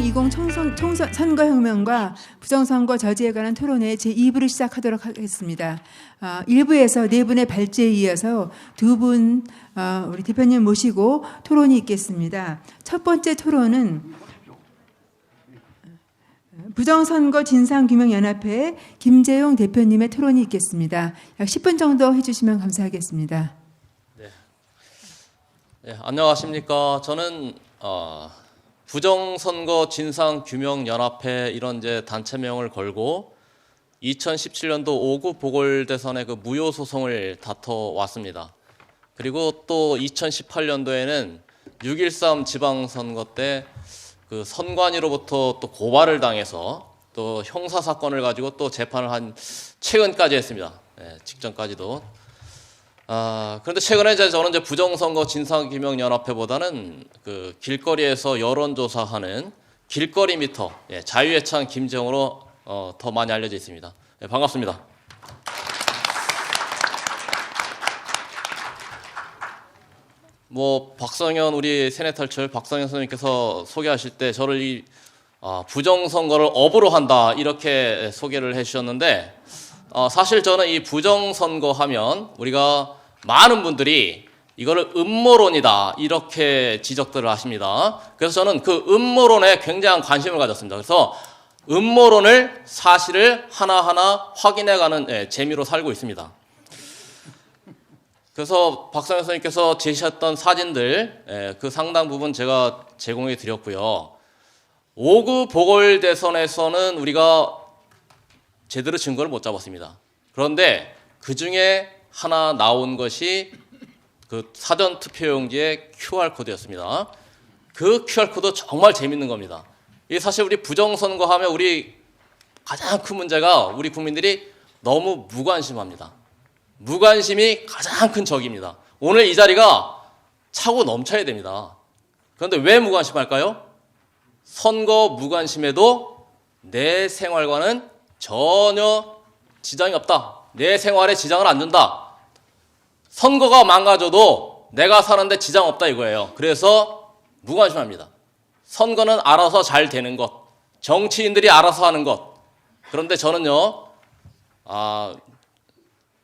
2020 선거혁명과 부정선거 저지에 관한 토론회 제2부를 시작하도록 하겠습니다. 1부에서 네 분의 발제에 이어서 두 분 우리 대표님 모시고 토론이 있겠습니다. 첫 번째 토론은 부정선거 진상규명연합회 김재용 대표님의 토론이 있겠습니다. 약 10분 정도 해주시면 감사하겠습니다. 네, 안녕하십니까. 저는 부정선거 진상규명연합회 이런 이제 단체명을 걸고 2017년도 5구 보궐대선의 그 무효소송을 다퉈왔습니다. 그리고 또 2018년도에는 6.13 지방선거 때 그 선관위로부터 또 고발을 당해서 또 형사사건을 가지고 또 재판을 한 최근까지 했습니다. 네, 직전까지도. 그런데 최근에 저는 이제 부정선거 진상규명연합회보다는 그 길거리에서 여론조사하는 길거리 미터, 자유의 창 김재용으로 더 많이 알려져 있습니다. 네, 반갑습니다. 박성현 우리 세네탈철 박성현 선생님께서 소개하실 때 저를 이 부정선거를 업으로 한다 이렇게 소개를 해주셨는데 사실 저는 이 부정선거 하면 우리가 많은 분들이 이거를 음모론이다 이렇게 지적들을 하십니다. 그래서 저는 그 음모론에 굉장한 관심을 가졌습니다. 그래서 음모론을 사실을 하나하나 확인해가는 재미로 살고 있습니다. 그래서 박성현 선생님께서 제시했던 사진들 그 상당 부분 제가 제공해 드렸고요. 5구 보궐대선에서는 우리가 제대로 증거를 못 잡았습니다. 그런데 그 중에 하나 나온 것이 그 사전투표용지의 QR코드였습니다. 그 QR코드 정말 재밌는 겁니다. 이게 사실 우리 부정선거 하면 우리 가장 큰 문제가 우리 국민들이 너무 무관심합니다. 무관심이 가장 큰 적입니다. 오늘 이 자리가 차고 넘쳐야 됩니다. 그런데 왜 무관심할까요? 선거 무관심에도 내 생활과는 전혀 지장이 없다. 내 생활에 지장을 안 준다. 선거가 망가져도 내가 사는데 지장 없다 이거예요. 그래서 무관심합니다. 선거는 알아서 잘 되는 것. 정치인들이 알아서 하는 것. 그런데 저는요.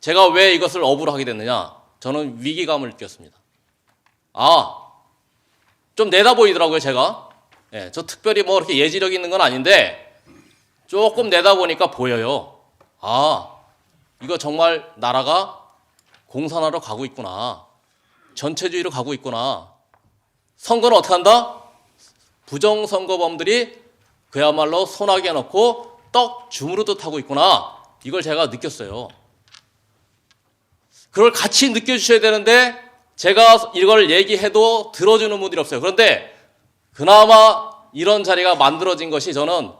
제가 왜 이것을 업으로 하게 됐느냐. 저는 위기감을 느꼈습니다. 좀 내다보이더라고요 제가. 저 특별히 이렇게 예지력 있는 건 아닌데 조금 내다보니까 보여요. 이거 정말 나라가 공산화로 가고 있구나. 전체주의로 가고 있구나. 선거는 어떻게 한다? 부정선거범들이 그야말로 소나기에 넣고 떡 주무르듯 하고 있구나. 이걸 제가 느꼈어요. 그걸 같이 느껴주셔야 되는데 제가 이걸 얘기해도 들어주는 분들이 없어요. 그런데 그나마 이런 자리가 만들어진 것이 저는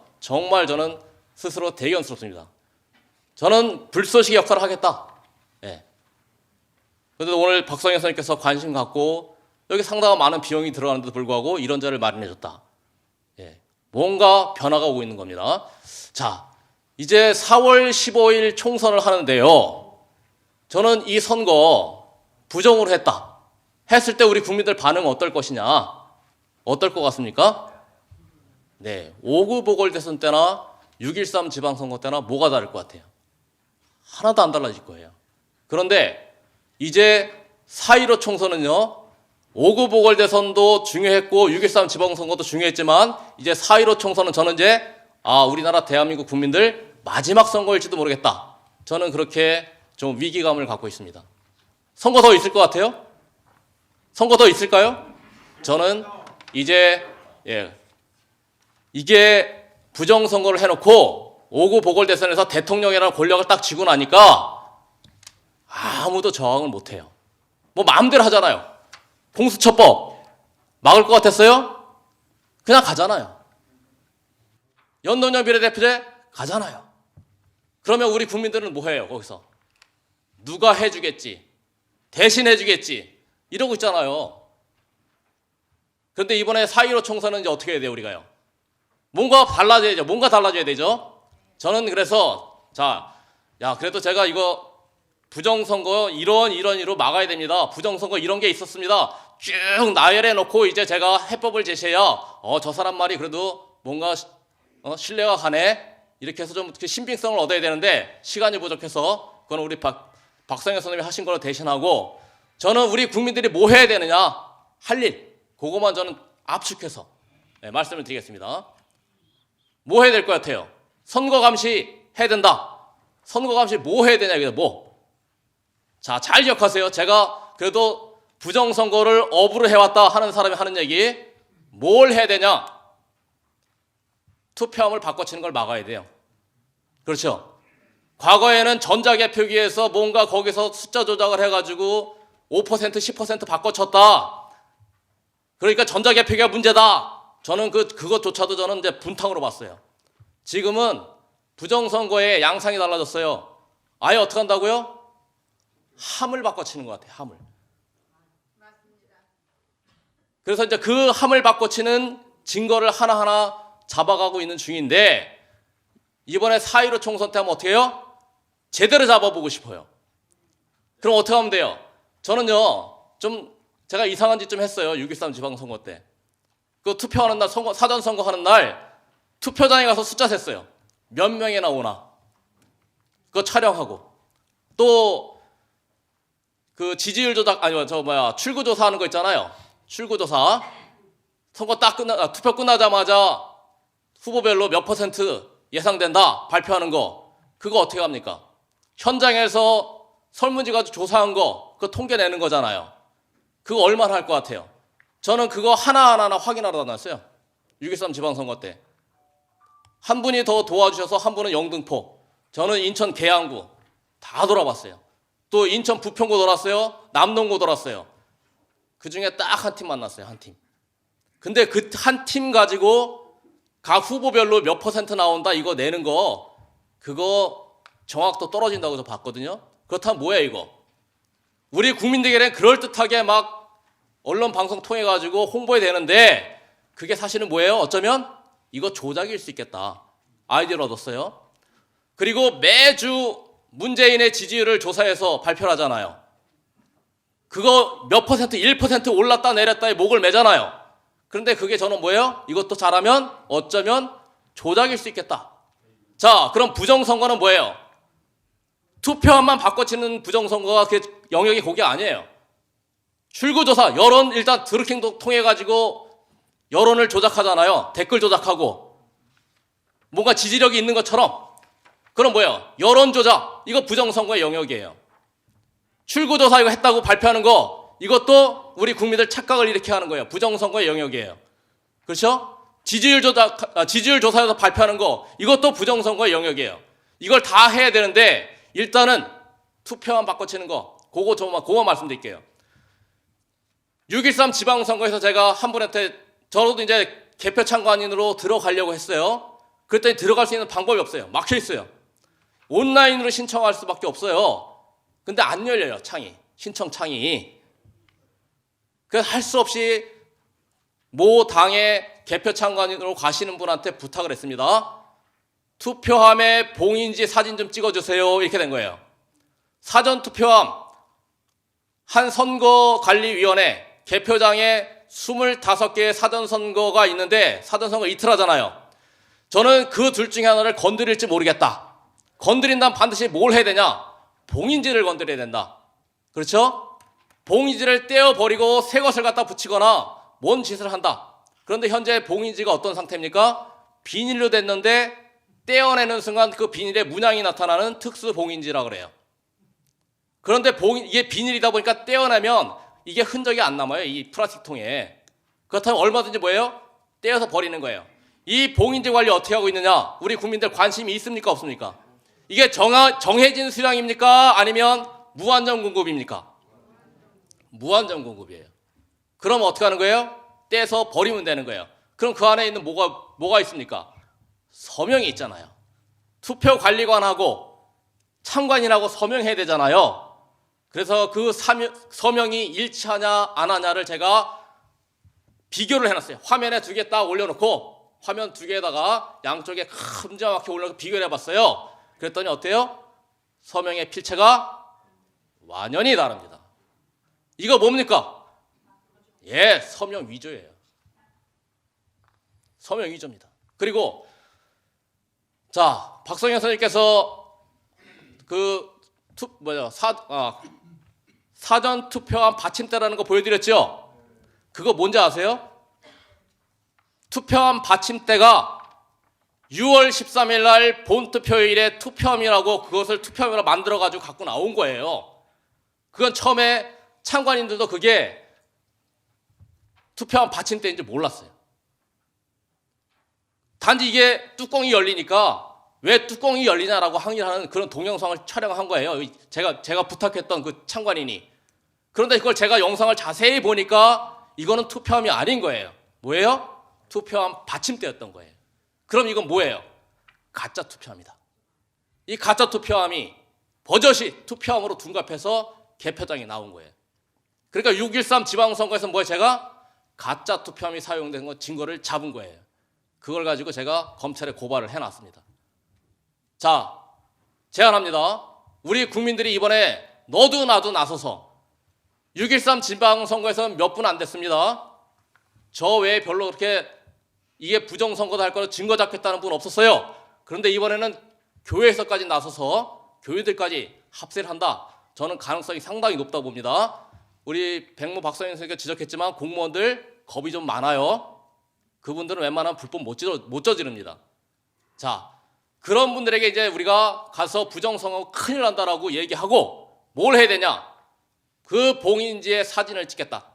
스스로 대견스럽습니다. 저는 불쏘시개 역할을 하겠다. 그런데 오늘 박성현 선생님께서 관심 갖고 여기 상당한 많은 비용이 들어가는데도 불구하고 이런 자리를 마련해줬다. 뭔가 변화가 오고 있는 겁니다. 자, 이제 4월 15일 총선을 하는데요. 저는 이 선거 부정으로 했을 때 우리 국민들 반응은 어떨 것이냐? 어떨 것 같습니까? 5구 보궐대선 때나 6.13 지방선거 때나 뭐가 다를 것 같아요? 하나도 안 달라질 거예요. 그런데 이제 4.15 총선은요. 5구 보궐대선도 중요했고 6.13 지방선거도 중요했지만 이제 4.15 총선은 저는 이제 우리나라 대한민국 국민들 마지막 선거일지도 모르겠다. 저는 그렇게 좀 위기감을 갖고 있습니다. 선거 더 있을 것 같아요? 선거 더 있을까요? 저는 이제 이게 부정선거를 해놓고 5구 보궐대선에서 대통령이라는 권력을 딱 쥐고 나니까 아무도 저항을 못해요. 마음대로 하잖아요. 공수처법 막을 것 같았어요? 그냥 가잖아요. 연동형 비례대표제 가잖아요. 그러면 우리 국민들은 뭐 해요? 거기서 누가 해주겠지, 대신 해주겠지 이러고 있잖아요. 그런데 이번에 4.15 총선은 이제 어떻게 해야 돼요? 우리가요. 뭔가 달라져야 되죠. 저는 그래서 그래도 제가 이거 부정선거 이런 막아야 됩니다. 부정선거 이런 게 있었습니다. 쭉 나열해 놓고 이제 제가 해법을 제시해야 저 사람 말이 그래도 뭔가 신뢰가 가네 이렇게 해서 좀 신빙성을 얻어야 되는데 시간이 부족해서 그건 우리 박성현 선생님이 하신 걸로 대신하고 저는 우리 국민들이 뭐 해야 되느냐 할 일 그것만 저는 압축해서 말씀을 드리겠습니다. 뭐 해야 될 것 같아요? 선거 감시 해야 된다. 선거 감시 뭐 해야 되냐 이게 뭐? 자, 잘 기억하세요. 제가 그래도 부정선거를 업으로 해왔다 하는 사람이 하는 얘기 뭘 해야 되냐? 투표함을 바꿔치는 걸 막아야 돼요. 그렇죠? 과거에는 전자개표기에서 뭔가 거기서 숫자 조작을 해가지고 5% 10% 바꿔쳤다. 그러니까 전자개표기가 문제다. 저는 그것조차도 저는 이제 분탕으로 봤어요. 지금은 부정선거의 양상이 달라졌어요. 아예 어떻게 한다고요? 함을 바꿔치는 것 같아요. 함을. 그래서 이제 그 함을 바꿔치는 증거를 하나하나 잡아가고 있는 중인데 이번에 4.15 총선 때 하면 어떻게 해요? 제대로 잡아보고 싶어요. 그럼 어떻게 하면 돼요? 저는요 좀 제가 이상한 짓 좀 했어요. 6.13 지방선거 때. 그 투표하는 날 사전선거 하는 날 투표장에 가서 숫자 셌어요. 몇 명이 나오나. 그거 촬영하고 또 그 지지율 조작 출구조사 하는 거 있잖아요. 출구조사. 선거 투표 끝나자마자 후보별로 몇 퍼센트 예상된다 발표하는 거 그거 어떻게 합니까? 현장에서 설문지 가지고 조사한 거 그거 통계 내는 거잖아요. 그거 얼마나 할 것 같아요? 저는 그거 하나하나 확인하러 다녔어요. 6.13 지방선거 때. 한 분이 더 도와주셔서 한 분은 영등포, 저는 인천 계양구 다 돌아봤어요. 또 인천 부평구 돌았어요. 남동구 돌았어요. 그중에 딱 한 팀 만났어요. 한 팀. 근데 그 한 팀 가지고 각 후보별로 몇 퍼센트 나온다 이거 내는 거 그거 정확도 떨어진다고 저 봤거든요. 그렇다면 뭐야 이거? 우리 국민들에게는 그럴듯하게 막 언론 방송 통해 가지고 홍보해야 되는데 그게 사실은 뭐예요? 어쩌면 이거 조작일 수 있겠다. 아이디어를 얻었어요. 그리고 매주 문재인의 지지율을 조사해서 발표를 하잖아요. 그거 몇 퍼센트 1% 올랐다 내렸다에 목을 매잖아요. 그런데 그게 저는 뭐예요? 이것도 잘하면 어쩌면 조작일 수 있겠다. 자, 그럼 부정선거는 뭐예요? 투표함만 바꿔치는 부정선거가 그 영역이 거기 아니에요. 출구조사, 여론 일단 드루킹도 통해가지고 여론을 조작하잖아요. 댓글 조작하고 뭔가 지지력이 있는 것처럼. 그럼 뭐예요? 여론 조작, 이거 부정선거의 영역이에요. 출구조사 이거 했다고 발표하는 거 이것도 우리 국민들 착각을 일으키게 하는 거예요. 부정선거의 영역이에요. 그렇죠? 지지율 조사에서 발표하는 거 이것도 부정선거의 영역이에요. 이걸 다 해야 되는데 일단은 투표만 바꿔치는 거 그거 말씀드릴게요. 6.13 지방선거에서 제가 한 분한테 저도 이제 개표 참관인으로 들어가려고 했어요. 그랬더니 들어갈 수 있는 방법이 없어요. 막혀 있어요. 온라인으로 신청할 수밖에 없어요. 근데 안 열려요. 신청 창이. 그래서 할 수 없이 모 당의 개표 참관인으로 가시는 분한테 부탁을 했습니다. 투표함에 봉인지 사진 좀 찍어주세요. 이렇게 된 거예요. 사전투표함 한 선거관리위원회 개표장에 25개의 사전선거가 있는데 사전선거 이틀 하잖아요. 저는 그 둘 중에 하나를 건드릴지 모르겠다. 건드린다면 반드시 뭘 해야 되냐? 봉인지를 건드려야 된다. 그렇죠? 봉인지를 떼어버리고 새 것을 갖다 붙이거나 뭔 짓을 한다. 그런데 현재 봉인지가 어떤 상태입니까? 비닐로 됐는데 떼어내는 순간 그 비닐에 문양이 나타나는 특수 봉인지라 그래요. 그런데 이게 비닐이다 보니까 떼어내면 이게 흔적이 안 남아요. 이 플라스틱 통에. 그렇다면 얼마든지 뭐예요? 떼어서 버리는 거예요. 이 봉인지 관리 어떻게 하고 있느냐? 우리 국민들 관심이 있습니까? 없습니까? 이게 정해진 수량입니까? 아니면 무한정 공급입니까? 무한정 공급이에요. 그럼 어떻게 하는 거예요? 떼서 버리면 되는 거예요. 그럼 그 안에 있는 뭐가 있습니까? 서명이 있잖아요. 투표관리관하고 참관인하고 서명해야 되잖아요. 그래서 그 서명이 일치하냐 안 하냐를 제가 비교를 해놨어요. 화면에 2개 딱 올려놓고 화면 2개에다가 양쪽에 큼지막하게 올려놓고 비교를 해봤어요. 그랬더니 어때요? 서명의 필체가 완연히 다릅니다. 이거 뭡니까? 예, 서명 위조예요. 서명 위조입니다. 그리고 자, 박성현 선생님께서 그 사전 투표함 받침대라는 거 보여드렸죠? 그거 뭔지 아세요? 투표함 받침대가 6월 13일 날 본투표일에 투표함이라고 그것을 투표함으로 만들어가지고 갖고 나온 거예요. 그건 처음에 참관인들도 그게 투표함 받침대인지 몰랐어요. 단지 이게 뚜껑이 열리니까 왜 뚜껑이 열리냐라고 항의하는 그런 동영상을 촬영한 거예요. 제가 부탁했던 그 참관인이. 그런데 그걸 제가 영상을 자세히 보니까 이거는 투표함이 아닌 거예요. 뭐예요? 투표함 받침대였던 거예요. 그럼 이건 뭐예요? 가짜 투표함이다. 이 가짜 투표함이 버젓이 투표함으로 둔갑해서 개표장에 나온 거예요. 그러니까 6.13 지방선거에서 뭐예요? 제가 가짜 투표함이 사용된 거 증거를 잡은 거예요. 그걸 가지고 제가 검찰에 고발을 해놨습니다. 자, 제안합니다. 우리 국민들이 이번에 너도 나도 나서서 6.13 지방선거에서는 몇 분 안 됐습니다. 저 외에 별로 그렇게 이게 부정선거다 할 거로 증거 잡겠다는 분 없었어요. 그런데 이번에는 교회에서까지 나서서 교회들까지 합세를 한다. 저는 가능성이 상당히 높다고 봅니다. 우리 백모 박사님 선생님께서 지적했지만 공무원들 겁이 좀 많아요. 그분들은 웬만하면 불법 못 저지릅니다. 자, 그런 분들에게 이제 우리가 가서 부정선거 큰일 난다라고 얘기하고 뭘 해야 되냐? 그 봉인지의 사진을 찍겠다.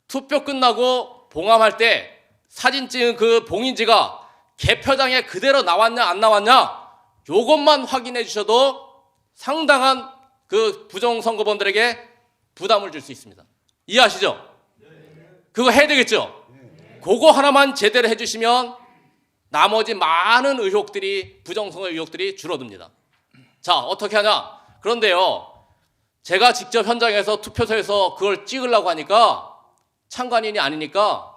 투표 끝나고 봉함할 때 사진 찍은 그 봉인지가 개표장에 그대로 나왔냐 안 나왔냐 요것만 확인해 주셔도 상당한 그 부정선거범들에게 부담을 줄 수 있습니다. 이해하시죠? 그거 해야 되겠죠? 그거 하나만 제대로 해주시면 나머지 많은 의혹들이 부정선거 의혹들이 줄어듭니다. 자, 어떻게 하냐? 그런데요, 제가 직접 현장에서 투표소에서 그걸 찍으려고 하니까 참관인이 아니니까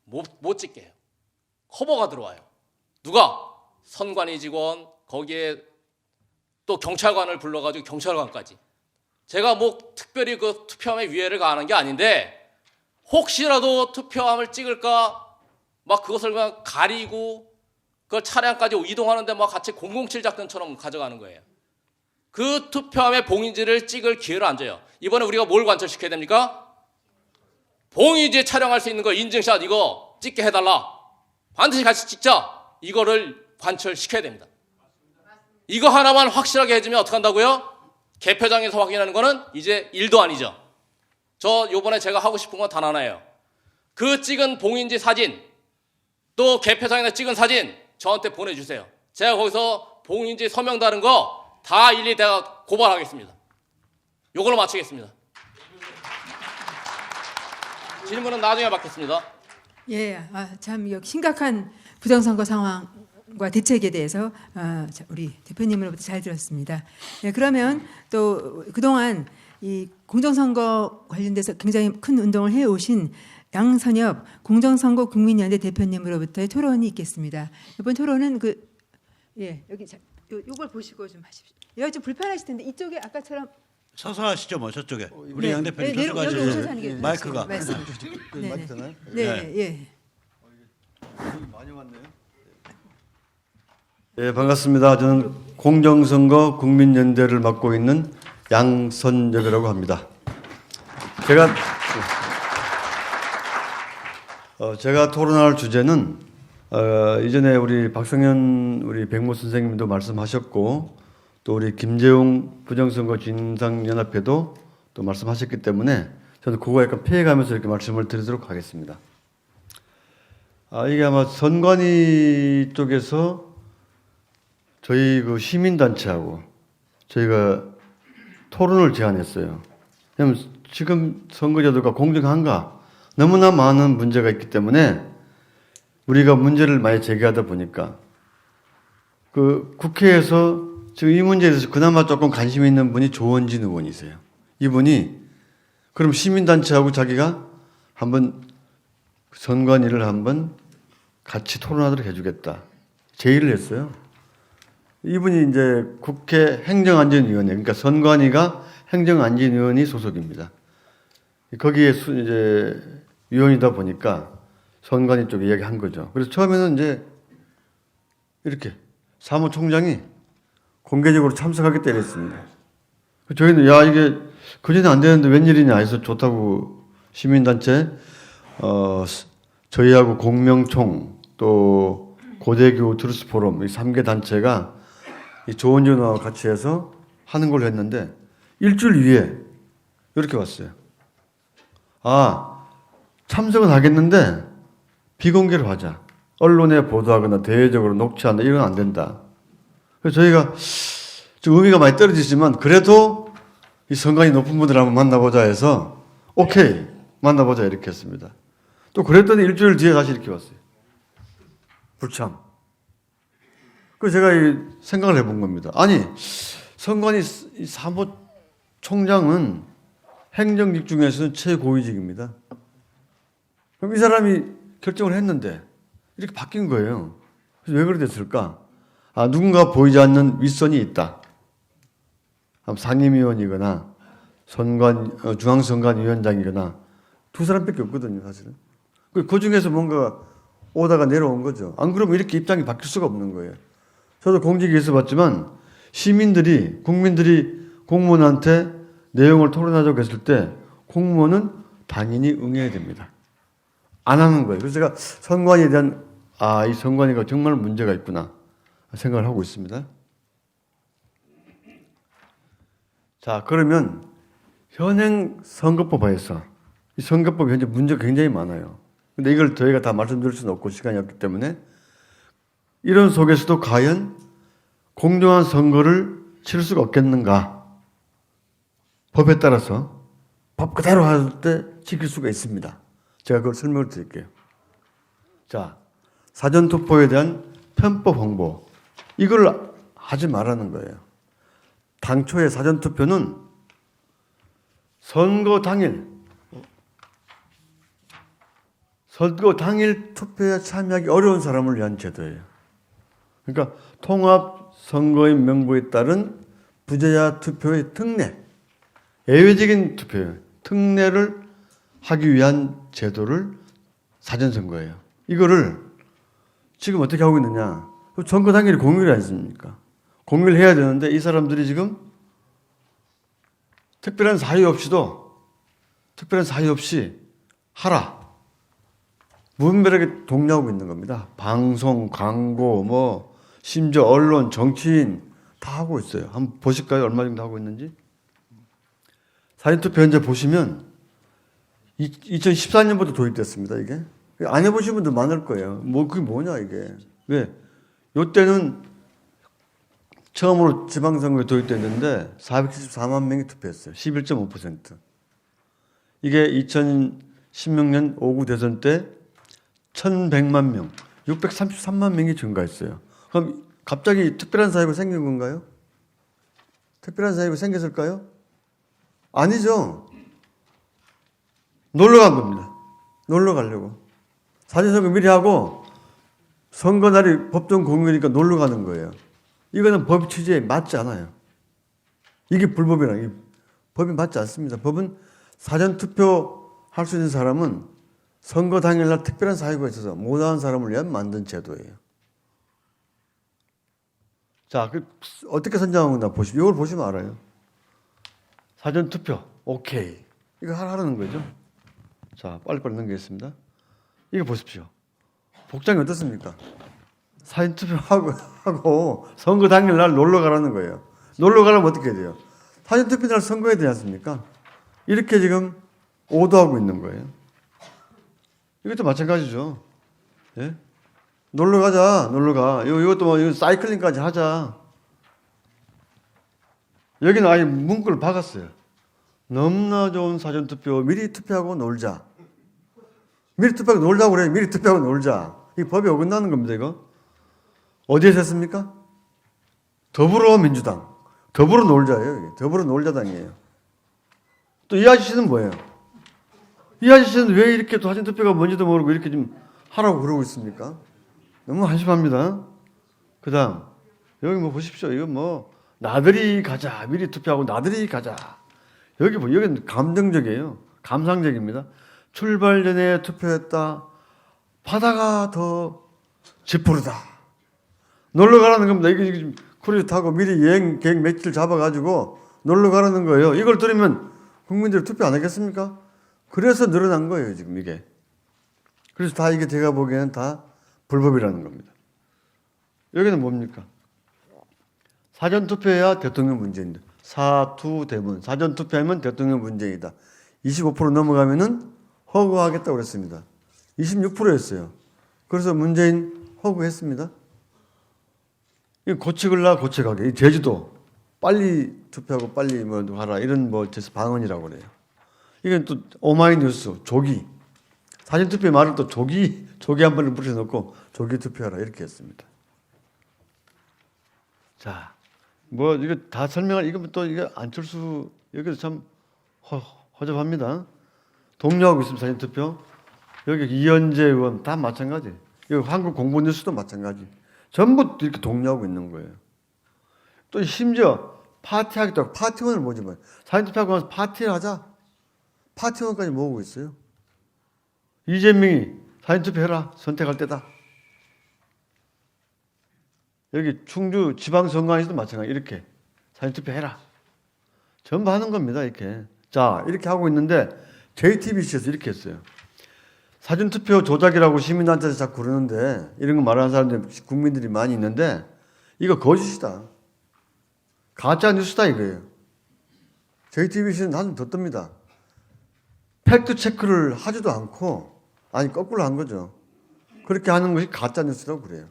못 찍게 해요. 커버가 들어와요. 누가? 선관위 직원, 거기에 또 경찰관을 불러가지고 경찰관까지. 제가 뭐 특별히 그 투표함에 위해를 가하는 게 아닌데 혹시라도 투표함을 찍을까 막 그것을 그냥 가리고 그걸 차량까지 이동하는데 막 같이 007 작전처럼 가져가는 거예요. 그 투표함의 봉인지를 찍을 기회를 안 줘요. 이번에 우리가 뭘 관철시켜야 됩니까? 봉인지에 촬영할 수 있는 거 인증샷 이거 찍게 해달라. 반드시 같이 찍자. 이거를 관철시켜야 됩니다. 이거 하나만 확실하게 해주면 어떻게 한다고요? 개표장에서 확인하는 거는 이제 일도 아니죠. 저 요번에 제가 하고 싶은 건 단 하나예요. 그 찍은 봉인지 사진 또 개표장에서 찍은 사진 저한테 보내주세요. 제가 거기서 봉인지 서명 다른 거 다 일일이 내가 고발하겠습니다. 요걸로 마치겠습니다. 질문은 나중에 받겠습니다. 예, 참 심각한 부정선거 상황과 대책에 대해서 우리 대표님으로부터 잘 들었습니다. 예, 그러면 또 그동안 이 공정선거 관련돼서 굉장히 큰 운동을 해오신 양선엽 공정선거 국민연대 대표님으로부터의 토론이 있겠습니다. 이번 토론은 여기 요걸 보시고 좀 하십시오. 여기 좀 불편하실 텐데 이쪽에 아까처럼 서서 하시죠, 뭐 저쪽에. 우리 네, 양 대표님 네, 저쪽 여기 가시죠. 오셔서 하는 게 마이크가. 말씀. 마이크 되나요? 네, 예. 많이 왔네요. 네, 반갑습니다. 저는 공정선거 국민연대를 맡고 있는 양선엽이라고 합니다. 제가 토론할 주제는 이전에 우리 박성현 우리 백모 선생님도 말씀하셨고 또 우리 김재웅 부정선거 진상연합회도 또 말씀하셨기 때문에 저는 그거 약간 피해가면서 이렇게 말씀을 드리도록 하겠습니다. 이게 아마 선관위 쪽에서 저희 그 시민단체하고 저희가 토론을 제안했어요. 왜냐하면 지금 선거제도가 공정한가? 너무나 많은 문제가 있기 때문에 우리가 문제를 많이 제기하다 보니까 그 국회에서 지금 이 문제에 대해서 그나마 조금 관심 있는 분이 조원진 의원이세요. 이분이 그럼 시민단체하고 자기가 한번 선관위를 한번 같이 토론하도록 해주겠다. 제의를 했어요. 이분이 이제 국회 행정안전위원회, 그러니까 선관위가 행정안전위원회 소속입니다. 거기에 이제 위원이다 보니까 선관위 쪽에 이야기한 거죠. 그래서 처음에는 이제 이렇게 사무총장이 공개적으로 참석하겠다 이랬습니다. 저희는 야 이게 그전에 안 되는데 웬일이냐 해서 좋다고 시민단체 저희하고 공명총 또 고대교 트루스포럼 이 3개 단체가 이 조원진하고 같이 해서 하는 걸로 했는데 일주일 위에 이렇게 왔어요. 아 참석은 하겠는데 비공개로 하자. 언론에 보도하거나 대외적으로 녹취한다 이건 안 된다. 그래서 저희가 좀 의미가 많이 떨어지지만 그래도 이 선관위 높은 분들 한번 만나보자 해서 오케이 만나보자 이렇게 했습니다. 또 그랬더니 일주일 뒤에 다시 이렇게 왔어요. 불참. 그래서 제가 이 생각을 해본 겁니다. 아니 선관위 사무총장은 행정직 중에서는 최고위직입니다. 그럼 이 사람이 결정을 했는데 이렇게 바뀐 거예요. 그래서 왜 그렇게 됐을까? 아, 누군가 보이지 않는 윗선이 있다. 상임위원이거나 중앙선관위원장이거나 두 사람밖에 없거든요, 사실은. 그 중에서 뭔가 오다가 내려온 거죠. 안 그러면 이렇게 입장이 바뀔 수가 없는 거예요. 저도 공직에 있어 봤지만 국민들이 공무원한테 내용을 토론하자고 했을 때 공무원은 당연히 응해야 됩니다. 안 하는 거예요. 그래서 제가 선관위에 대한 이 선관위가 정말 문제가 있구나 생각을 하고 있습니다. 자, 그러면 현행 선거법에서 이 선거법이 현재 문제가 굉장히 많아요. 근데 이걸 저희가 다 말씀드릴 수는 없고 시간이 없기 때문에 이런 속에서도 과연 공정한 선거를 치를 수가 없겠는가? 법에 따라서 법 그대로 할 때 지킬 수가 있습니다. 제가 그걸 설명을 드릴게요. 자, 사전투표에 대한 편법 홍보. 이걸 하지 말라는 거예요. 당초에 사전투표는 선거 당일 투표에 참여하기 어려운 사람을 위한 제도예요. 그러니까 통합선거인 명부에 따른 부재자 투표의 특례, 예외적인 투표예요. 특례를 하기 위한 제도를 사전선거예요. 이거를 지금 어떻게 하고 있느냐. 선거 당일이 공휴일 아니십니까? 공휴일 해야 되는데 이 사람들이 지금 특별한 사유 없이 하라. 무분별하게 독려하고 있는 겁니다. 방송, 광고, 심지어 언론, 정치인 다 하고 있어요. 한번 보실까요? 얼마 정도 하고 있는지? 사전투표 현재 보시면 2014년부터 도입됐습니다, 이게. 안 해보신 분들 많을 거예요. 그게 뭐냐, 이게. 왜? 요때는 처음으로 지방선거에 도입됐는데 474만 명이 투표했어요. 11.5%. 이게 2016년 5구 대선 때 1100만 명, 633만 명이 증가했어요. 그럼 갑자기 특별한 사유가 생긴 건가요? 특별한 사유가 생겼을까요? 아니죠. 놀러 간 겁니다. 놀러 가려고. 사전선거 미리 하고 선거 날이 법정 공휴일이니까 놀러 가는 거예요. 이거는 법 취지에 맞지 않아요. 이게 불법이라. 법이 맞지 않습니다. 법은 사전투표 할 수 있는 사람은 선거 당일날 특별한 사유가 있어서 못하는 사람을 위한 만든 제도예요. 자, 어떻게 선정하는가 보시면, 이걸 보시면 알아요. 사전투표, 오케이. 이거 하라는 거죠. 자, 빨리빨리 넘기겠습니다. 이거 보십시오. 복장이 어떻습니까? 사전투표하고 선거 당일날 놀러 가라는 거예요. 놀러 가려면 어떻게 해야 돼요? 사전투표 날 선거해야 되지 않습니까? 이렇게 지금 오도하고 있는 거예요. 이것도 마찬가지죠. 예? 놀러 가자, 놀러 가. 이것도 이거 사이클링까지 하자. 여기는 아예 문구를 박았어요. 너무나 좋은 사전투표, 미리 투표하고 놀자. 미리 투표하고 놀자고 그래요. 미리 투표하고 놀자. 이 법이 어긋나는 겁니다, 이거. 어디에서 했습니까? 더불어민주당. 더불어 놀자예요, 이게. 더불어 놀자당이에요. 또 이 아저씨는 뭐예요? 이 아저씨는 왜 이렇게 또 사전투표가 뭔지도 모르고 이렇게 좀 하라고 그러고 있습니까? 너무 한심합니다. 그 다음, 여기 보십시오. 이거 나들이 가자. 미리 투표하고 나들이 가자. 여기는 감정적이에요. 감상적입니다. 출발 전에 투표했다. 바다가 더 짙푸르다. 놀러 가라는 겁니다. 이게 지금 크루즈 타고 미리 여행 계획 며칠 잡아가지고 놀러 가라는 거예요. 이걸 들으면 국민들이 투표 안 하겠습니까? 그래서 늘어난 거예요, 지금 이게. 그래서 다 이게 제가 보기에는 다 불법이라는 겁니다. 여기는 뭡니까? 사전투표해야 대통령 문재인다. 사투대문. 사전투표하면 대통령 문재인이다. 25% 넘어가면은 허구하겠다고 그랬습니다. 26%였어요. 그래서 문재인 허구했습니다. 고치글라 고쳐가게. 제주도 빨리 투표하고 빨리 뭐 하라 이런 뭐 방언이라고 그래요. 이건 또 오마이뉴스 조기 사전투표 말을 또 조기 한 번을 붙여놓고 조기 투표하라 이렇게 했습니다. 자, 뭐 이거 다 설명할 이거 또 이게 안철수 여기서 참 허접합니다. 독려하고 있습니다. 사전투표. 여기 이현재 의원 다 마찬가지. 여기 한국 공보뉴스도 마찬가지. 전부 이렇게 독려하고 있는 거예요. 또 심지어 파티하겠다고 파티원을 모집을 사전투표하고 나서 파티를 하자. 파티원까지 모으고 있어요. 이재명이 사전투표해라. 선택할 때다. 여기 충주 지방선거에서도 마찬가지. 이렇게 사전투표해라. 전부 하는 겁니다. 이렇게. 자, 이렇게 하고 있는데 JTBC에서 이렇게 했어요. 사전투표 조작이라고 시민단체에서 자꾸 그러는데 이런 거 말하는 사람들 국민들이 많이 있는데 이거 거짓이다. 가짜 뉴스다 이거예요. JTBC는 한숨 더 뜹니다. 팩트 체크를 하지도 않고 아니 거꾸로 한 거죠. 그렇게 하는 것이 가짜 뉴스라고 그래요.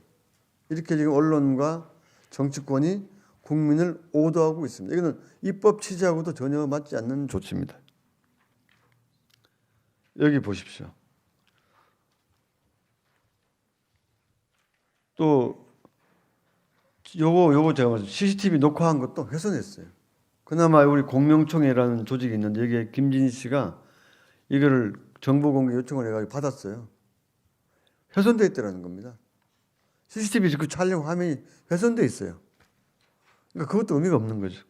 이렇게 지금 언론과 정치권이 국민을 오도하고 있습니다. 이거는 입법 취지하고도 전혀 맞지 않는 조치입니다. 여기 보십시오. 또 요거 제가 CCTV 녹화한 것도 훼손했어요. 그나마 우리 공명총회라는 조직이 있는데 여기에 김진희 씨가 이거를 정보 공개 요청을 해가지고 받았어요. 훼손돼 있다는 겁니다. CCTV 그 촬영 화면이 훼손돼 있어요. 그러니까 그것도 의미가 없는 거죠.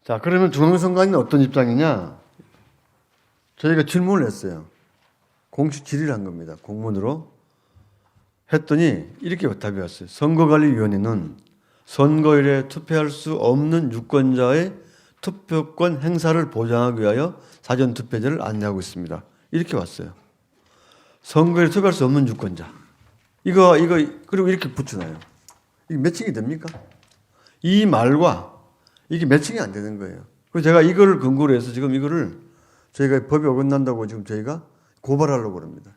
자, 그러면 중앙선관위는 어떤 입장이냐? 저희가 질문을 했어요. 공식 질의를 한 겁니다. 공문으로. 했더니 이렇게 답이 왔어요. 선거관리위원회는 선거일에 투표할 수 없는 유권자의 투표권 행사를 보장하기 위하여 사전투표제를 안내하고 있습니다. 이렇게 왔어요. 선거일에 투표할 수 없는 유권자. 이거 그리고 이렇게 붙여놔요. 이게 매칭이 됩니까? 이 말과 이게 매칭이 안 되는 거예요. 그래서 제가 이거를 근거로 해서 지금 이거를 저희가 법이 어긋난다고 지금 저희가 고발하려고 합니다.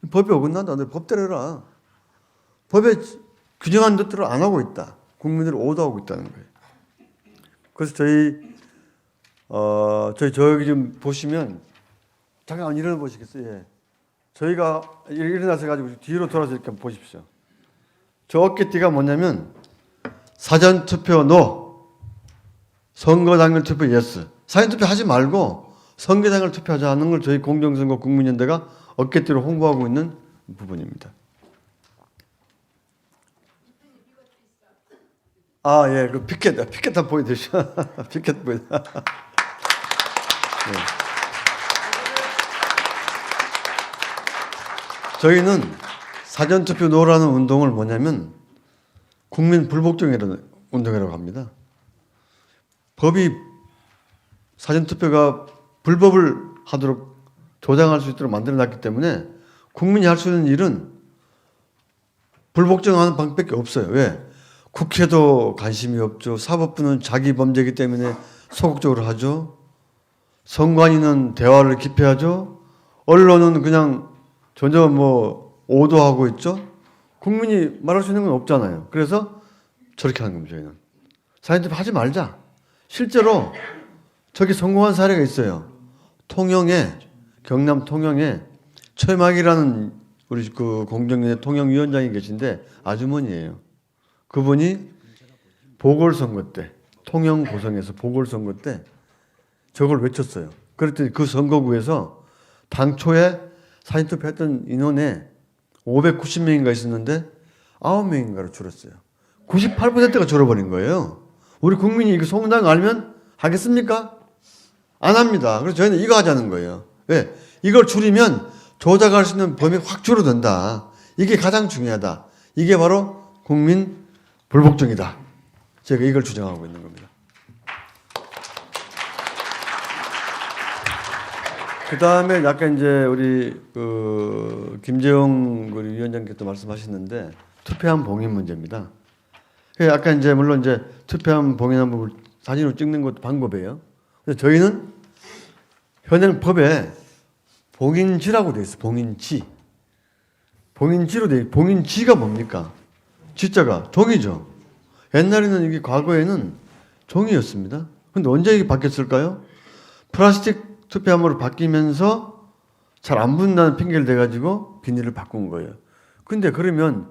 법이 어긋난다. 너 법대로 해라. 법에 규정한 뜻대로 안 하고 있다. 국민들을 오도하고 있다는 거예요. 그래서 저기 좀 보시면 잠깐 일어나 보시겠어요? 예. 저희가 일어나서 가지고 뒤로 돌아서 이렇게 한번 보십시오. 저 어깨띠가 뭐냐면 사전투표 NO, 선거당일 투표 YES. 사전투표 하지 말고 선거당일 투표하자 하는 걸 저희 공정선거 국민연대가 어깨띠로 홍보하고 있는 부분입니다. 아, 예, 그 피켓 한번 보여드리죠. 피켓 보여. 네. 저희는 사전투표 노라는 운동을 뭐냐면 국민 불복종이라는 운동이라고 합니다. 법이 사전투표가 불법을 하도록 조장할 수 있도록 만들어놨기 때문에 국민이 할 수 있는 일은 불복종하는 방법밖에 없어요. 왜? 국회도 관심이 없죠. 사법부는 자기 범죄이기 때문에 소극적으로 하죠. 선관위는 대화를 기피하죠. 언론은 그냥 전혀 뭐 오도하고 있죠. 국민이 말할 수 있는 건 없잖아요. 그래서 저렇게 하는 겁니다. 저희는 사전투표 하지 말자. 실제로 저기 성공한 사례가 있어요. 통영에 경남 통영에 최막이라는 우리 그 공정위원회 통영위원장이 계신데 아주머니예요. 그분이 보궐선거 때 통영 고성에서 보궐선거 때 저걸 외쳤어요. 그랬더니 그 선거구에서 당초에 사전투표 했던 인원에 590명인가 있었는데 9명인가로 줄었어요. 98%가 줄어버린 거예요. 우리 국민이 이거 소문난 거 알면 하겠습니까? 안 합니다. 그래서 저희는 이거 하자는 거예요. 왜? 이걸 줄이면 조작할 수 있는 범위 확 줄어든다. 이게 가장 중요하다. 이게 바로 국민 불복종이다. 제가 이걸 주장하고 있는 겁니다. 그 다음에 약간 이제 우리 김재용 우리 위원장께서 말씀하셨는데 투표한 봉인 문제입니다. 약간 이제 물론 이제 투표한 봉인한 부분 사진으로 찍는 것도 방법이에요. 근데 저희는 현행 법에 봉인지라고 돼 있어. 봉인지. 봉인지로 돼. 봉인지가 뭡니까? 지자가 종이죠. 옛날에는 이게 과거에는 종이였습니다. 근데 언제 이게 바뀌었을까요? 플라스틱 투표함으로 바뀌면서 잘 안 붙는다는 핑계를 대가지고 비닐을 바꾼 거예요. 근데 그러면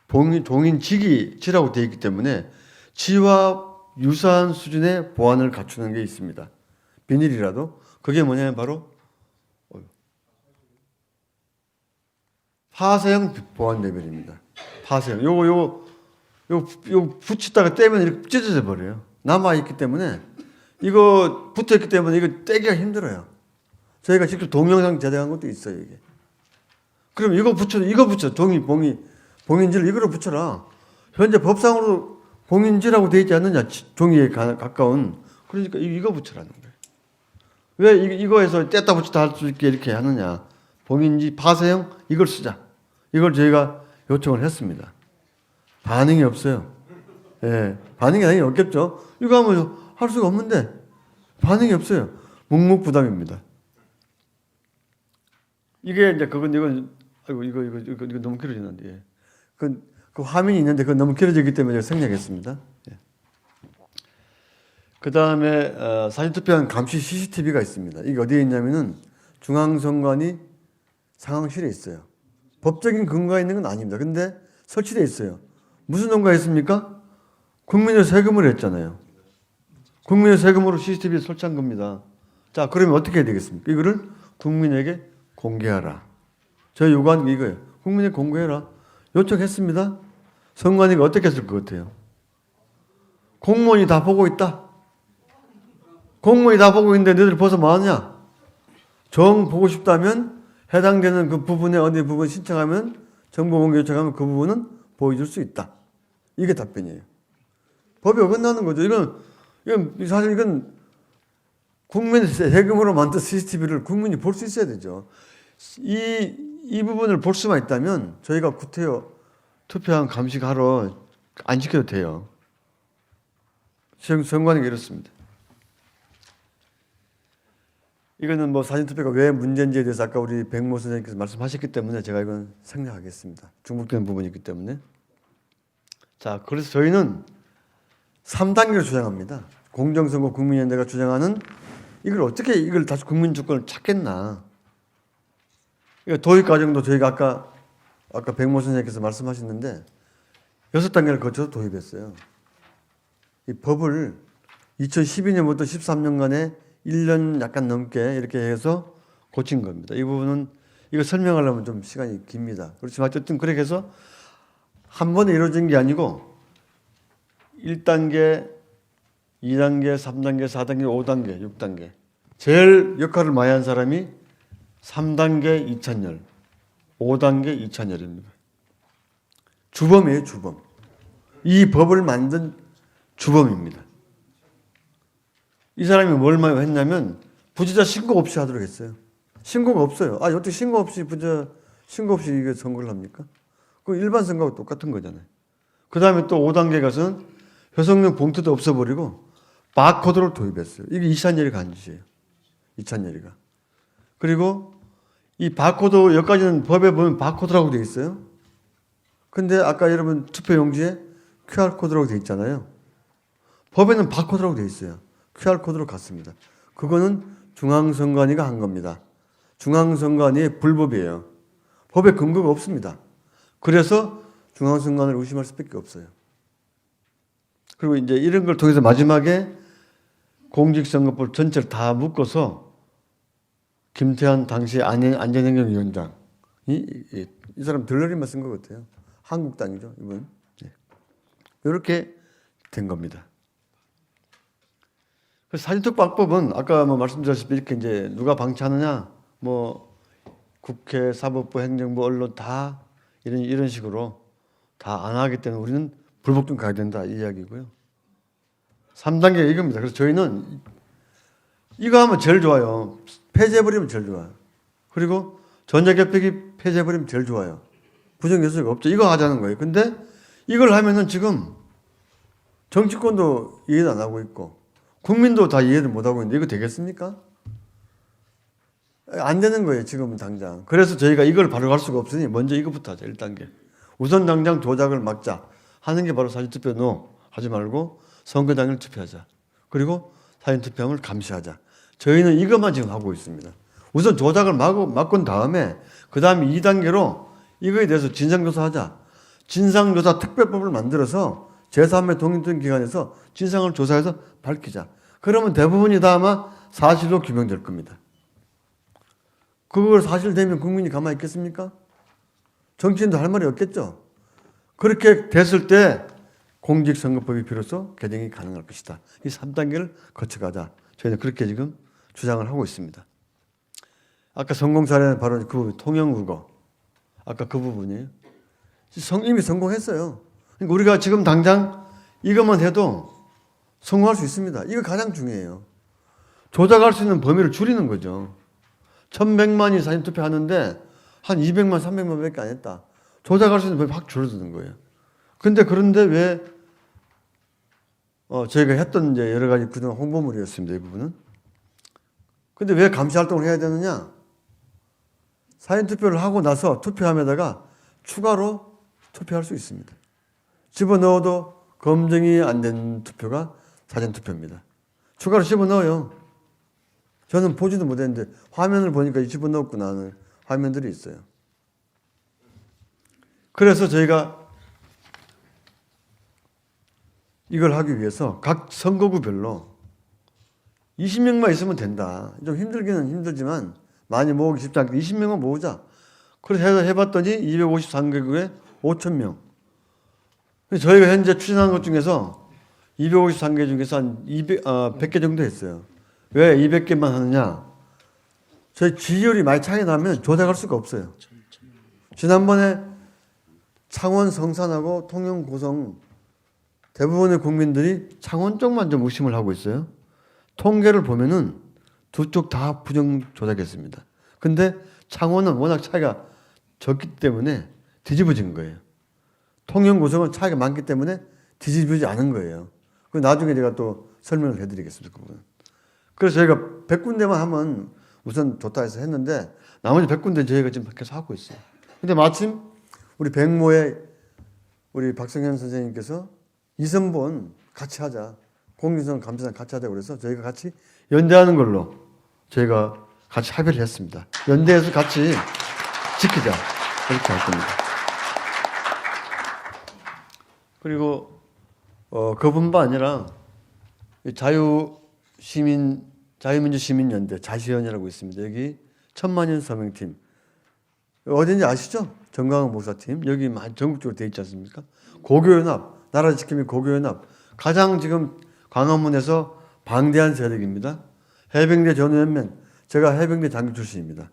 종인 지라고 되어 있기 때문에 지와 유사한 수준의 보안을 갖추는 게 있습니다. 비닐이라도. 그게 뭐냐면 바로 파쇄형 보안 레벨입니다. 파쇄형. 요거 붙이다가 떼면 이렇게 찢어져 버려요. 남아있기 때문에 이거 붙어있기 때문에 이거 떼기가 힘들어요. 저희가 직접 동영상 제작한 것도 있어요, 이게. 그럼 이거 붙여. 봉인지를 이거로 붙여라. 현재 법상으로 봉인지라고 되어 있지 않느냐, 종이에 가까운. 그러니까 이거 붙여라는 거예요. 왜 이거에서 뗐다 붙였다 할 수 있게 이렇게 하느냐. 봉인지 파쇄형 이걸 쓰자. 이걸 저희가 요청을 했습니다. 반응이 없어요. 예, 반응이 당연히 없겠죠. 이거 하면 할 수가 없는데 반응이 없어요. 묵묵부답입니다. 이게 이제 이건 아이고 이거 너무 길어지는데. 예. 그 화면이 있는데 그건 너무 길어지기 때문에 제가 생략했습니다. 예. 그 다음에 사전투표한 감시 CCTV가 있습니다. 이게 어디에 있냐면은 중앙선관위 상황실에 있어요. 법적인 근거가 있는 건 아닙니다. 근데 설치되어 있어요. 무슨 근거가 있습니까? 국민의 세금을 했잖아요. 국민의 세금으로 CCTV에 설치한 겁니다. 자, 그러면 어떻게 해야 되겠습니까? 이거를 국민에게 공개하라. 저희 요구하는 게 이거예요. 국민에게 공개해라. 요청했습니다. 선관위가 어떻게 했을 것 같아요? 공무원이 다 보고 있다. 공무원이 다 보고 있는데 너희들 벌써 뭐하냐? 정 보고 싶다면 해당되는 그 부분에 어느 부분 신청하면 정보 공개 요청하면 그 부분은 보여줄 수 있다. 이게 답변이에요. 법이 어긋나는 거죠. 이건 사실 이건 국민의 세금으로 만든 CCTV를 국민이 볼 수 있어야 되죠. 이 부분을 볼 수만 있다면 저희가 구태여 투표한 감식하러 안 지켜도 돼요. 선관위가 이렇습니다. 이거는 뭐 사전투표가 왜 문제인지에 대해서 아까 우리 백모 선생님께서 말씀하셨기 때문에 제가 이건 생략하겠습니다. 중복되는 부분이 있기 때문에. 자, 그래서 저희는 3단계를 주장합니다. 공정선거 국민연대가 주장하는 이걸 어떻게 이걸 다시 국민 주권을 찾겠나. 도입 과정도 저희가 아까 백모 선생님께서 말씀하셨는데 6단계를 거쳐서 도입했어요. 이 법을 2012년부터 13년간에 1년 약간 넘게 이렇게 해서 고친 겁니다. 이 부분은 이거 설명하려면 좀 시간이 깁니다. 그렇지만 어쨌든 그렇게 해서 한 번에 이루어진 게 아니고 1단계, 2단계, 3단계, 4단계, 5단계, 6단계. 제일 역할을 많이 한 사람이 3단계 이찬열, 5단계 이찬열입니다. 주범이에요, 주범. 이 법을 만든 주범입니다. 이 사람이 뭘 했냐면 부재자 신고 없이 하도록 했어요. 신고가 없어요. 어떻게 신고 없이 이게 선거를 합니까? 그 일반 선거하고 똑같은 거잖아요. 그 다음에 또 5단계 가서는 효성용 봉투도 없애버리고 바코드를 도입했어요. 이게 이찬열이가 한 짓이에요. 이찬열이가. 그리고 이 바코드 여기까지는 법에 보면 바코드라고 되어 있어요. 근데 아까 여러분 투표용지에 QR코드라고 되어 있잖아요. 법에는 바코드라고 되어 있어요. QR코드로 갔습니다. 그거는 중앙선관위가 한 겁니다. 중앙선관위의 불법이에요. 법에 근거가 없습니다. 그래서 중앙선관위를 의심할 수밖에 없어요. 그리고 이제 이런 걸 통해서 마지막에 공직선거법 전체를 다 묶어서 김태환 당시 안전행정위원장이 이 사람 들러리만 쓴 것 같아요. 한국당이죠, 이분. 이렇게 된 겁니다. 사전투표법은 아까 말씀드렸다시피 이렇게 이제 누가 방치하느냐, 국회, 사법부, 행정부, 언론 다 이런 식으로 다 안 하기 때문에 우리는 불복종 가야 된다 이 이야기고요. 3단계가 이겁니다. 그래서 저희는 이거 하면 제일 좋아요. 폐지해버리면 제일 좋아요. 그리고 전자개표기 폐지해버리면 제일 좋아요. 부정 요소가 없죠. 이거 하자는 거예요. 근데 이걸 하면은 지금 정치권도 이해도 안 하고 있고 국민도 다 이해를 못 하고 있는데 이거 되겠습니까? 안 되는 거예요. 지금은 당장. 그래서 저희가 이걸 바로 갈 수가 없으니 먼저 이거부터 하자. 1단계. 우선 당장 조작을 막자 하는 게 바로 사전투표 노 하지 말고 선거 당일 투표하자. 그리고 사전투표함을 감시하자. 저희는 이것만 지금 하고 있습니다. 우선 조작을 막은 다음에 그 다음에 2단계로 이거에 대해서 진상조사하자. 진상조사 특별법을 만들어서 제3의 독립된 기관에서 진상을 조사해서 밝히자. 그러면 대부분이 다 아마 사실로 규명될 겁니다. 그걸 사실되면 국민이 가만히 있겠습니까? 정치인도 할 말이 없겠죠. 그렇게 됐을 때 공직선거법이 비로소 개정이 가능할 것이다. 이 3단계를 거쳐가자. 저희는 그렇게 지금 주장을 하고 있습니다. 아까 성공사례는 바로 그 통영국어. 아까 그 부분이에요. 이미 성공했어요. 그러니까 우리가 지금 당장 이것만 해도 성공할 수 있습니다. 이거 가장 중요해요. 조작할 수 있는 범위를 줄이는 거죠. 1100만이 사전투표 하는데 한 200만, 300만 밖에 안 했다. 조작할 수 있는 범위 확 줄어드는 거예요. 그런데 왜 저희가 했던 이제 여러 가지 그동안 홍보물이었습니다. 이 부분은. 근데 왜 감시 활동을 해야 되느냐? 사전투표를 하고 나서 투표함에다가 추가로 투표할 수 있습니다. 집어넣어도 검증이 안 된 투표가 사전투표입니다. 추가로 집어넣어요. 저는 보지도 못했는데 화면을 보니까 집어넣었구나 하는 화면들이 있어요. 그래서 저희가 이걸 하기 위해서 각 선거구별로 20명만 있으면 된다. 좀 힘들기는 힘들지만 많이 모으기 쉽지 않게 20명만 모으자. 그래서 해봤더니 253개국에 5,000명. 저희가 현재 추진한 것 중에서 253개 중에서 한 100개 정도 했어요. 왜 200개만 하느냐? 저희 지지율이 많이 차이 나면 조작할 수가 없어요. 지난번에 창원 성산하고 통영 고성 대부분의 국민들이 창원 쪽만 좀 의심을 하고 있어요. 통계를 보면은 두 쪽 다 부정 조작했습니다. 근데 창원은 워낙 차이가 적기 때문에 뒤집어진 거예요. 통영 고성은 차이가 많기 때문에 뒤집어지지 않은 거예요. 그 나중에 제가 또 설명을 해드리겠습니다. 그 부분은. 그래서 저희가 100군데만 하면 우선 좋다 해서 했는데 나머지 100군데 저희가 지금 계속 하고 있어요. 근데 마침 우리 백모의 우리 박성현 선생님께서 이선본 같이 하자. 공인성 감사단 같이 하자고 그래서 저희가 같이 연대하는 걸로 저희가 같이 합의를 했습니다. 연대해서 같이 지키자. 그렇게 할 겁니다. 그리고 그뿐만 아니라 자유민주시민연대 자시연이라고 있습니다. 여기 천만년 서명팀 어딘지 아시죠? 정강훈 목사팀 여기 전국적으로 돼 있지 않습니까? 고교연합 나라 지킴이 고교연합 가장 지금 광화문에서 방대한 세력입니다. 해병대 전우연맹 제가 해병대 장교 출신입니다.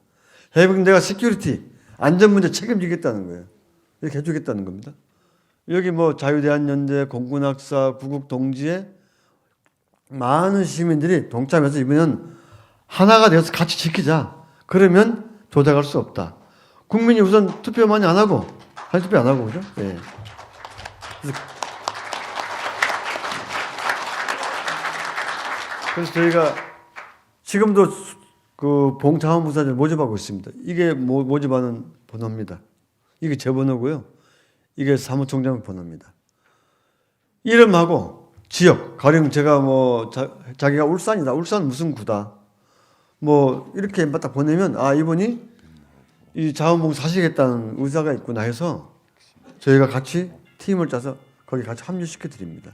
해병대가 시큐리티 안전 문제 책임지겠다는 거예요. 이렇게 해주겠다는 겁니다. 여기 뭐 자유대한연대, 공군학사, 구국동지에 많은 시민들이 동참해서 이번에는 하나가 되어서 같이 지키자. 그러면 조작할 수 없다. 국민이 우선 투표 많이 안 하고, 사전투표 안 하고, 그죠? 예. 그래서 저희가 지금도 그 봉자원부사를 모집하고 있습니다. 이게 모집하는 번호입니다. 이게 제 번호고요. 이게 사무총장 번호입니다. 이름하고 지역, 가령 제가 뭐 자기가 울산이다. 울산 무슨 구다. 뭐 이렇게 딱 보내면 아 이분이 이 자원봉사 하시겠다는 의사가 있구나 해서 저희가 같이 팀을 짜서 거기 같이 합류시켜 드립니다.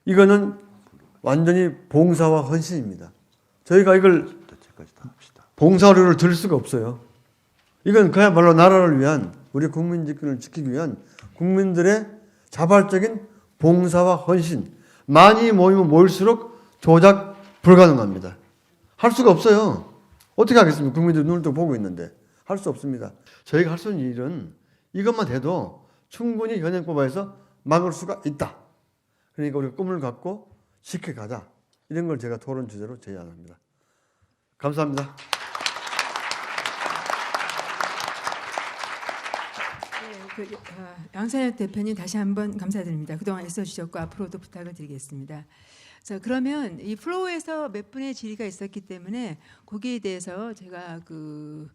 이거는 완전히 봉사와 헌신입니다. 저희가 이걸 봉사료를 들 수가 없어요. 이건 그야말로 나라를 위한 우리 국민 집권을 지키기 위한 국민들의 자발적인 봉사와 헌신. 많이 모이면 모일수록 조작 불가능합니다. 할 수가 없어요. 어떻게 하겠습니까? 국민들 눈을 또 보고 있는데 할 수 없습니다. 저희가 할 수 있는 일은 이것만 돼도 충분히 현행법에서 막을 수가 있다. 그러니까 우리가 꿈을 갖고 지켜가자. 이런 걸 제가 토론 주제로 제안합니다. 감사합니다. 양산혁 대표님 다시 한번 감사드립니다. 그동안 애써주셨고 앞으로도 부탁을 드리겠습니다. 자, 그러면 이 플로우에서 몇 분의 질의가 있었기 때문에 거기에 대해서 제가 그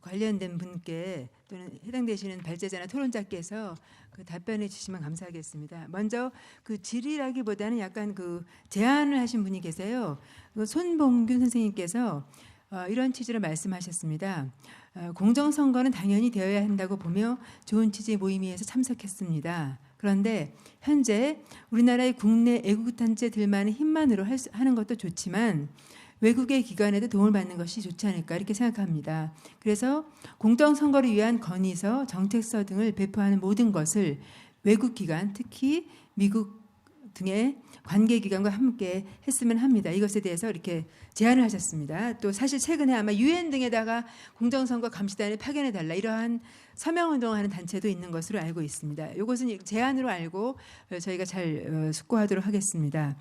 관련된 분께 또는 해당되시는 발제자나 토론자께서 그 답변해 주시면 감사하겠습니다. 먼저 그 질의라기보다는 약간 그 제안을 하신 분이 계세요. 그 손봉균 선생님께서 이런 취지로 말씀하셨습니다. 공정선거는 당연히 되어야 한다고 보며 좋은 취지의 모임에서 참석했습니다. 그런데 현재 우리나라의 국내 애국단체들만의 힘만으로 하는 것도 좋지만 외국의 기관에도 도움을 받는 것이 좋지 않을까 이렇게 생각합니다. 그래서 공정선거를 위한 건의서, 정책서 등을 배포하는 모든 것을 외국 기관, 특히 미국 등의 관계기관과 함께 했으면 합니다. 이것에 대해서 이렇게 제안을 하셨습니다. 또 사실 최근에 아마 유엔 등에다가 공정선거 감시단을 파견해달라 이러한 서명운동하는 단체도 있는 것으로 알고 있습니다. 이것은 제안으로 알고 저희가 잘 숙고하도록 하겠습니다.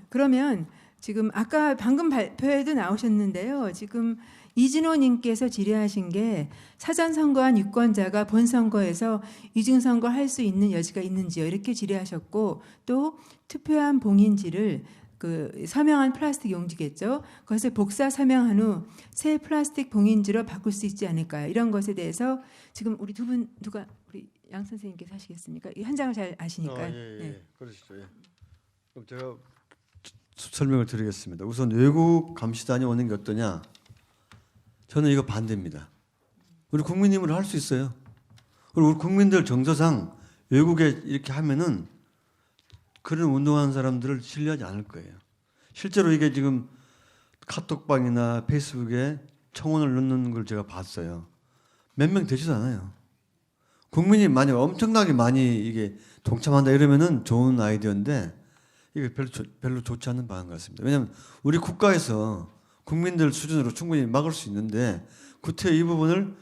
그러면 지금 아까 방금 발표에도 나오셨는데요. 지금 이진호님께서 질의하신 게 사전선거한 유권자가 본선거에서 이중선거 할 수 있는 여지가 있는지요. 이렇게 질의하셨고 또 투표한 봉인지를 그 서명한 플라스틱 용지겠죠. 그것을 복사 서명한 후 새 플라스틱 봉인지로 바꿀 수 있지 않을까요? 이런 것에 대해서 지금 우리 두 분 누가 우리 양 선생님께서 하시겠습니까? 이 현장을 잘 아시니까. 네. 그러시죠. 예. 그럼 제가 설명을 드리겠습니다. 우선 외국 감시단이 오는 게 어떠냐? 저는 이거 반대입니다. 우리 국민임으로 할 수 있어요. 그리고 우리 국민들 정서상 외국에 이렇게 하면은 그런 운동하는 사람들을 신뢰하지 않을 거예요. 실제로 이게 지금 카톡방이나 페이스북에 청원을 넣는 걸 제가 봤어요. 몇 명 되지도 않아요. 국민이 만약 엄청나게 많이 이게 동참한다 이러면은 좋은 아이디어인데 이게 별로 좋지 않은 방안 같습니다. 왜냐하면 우리 국가에서 국민들 수준으로 충분히 막을 수 있는데 구태 이 부분을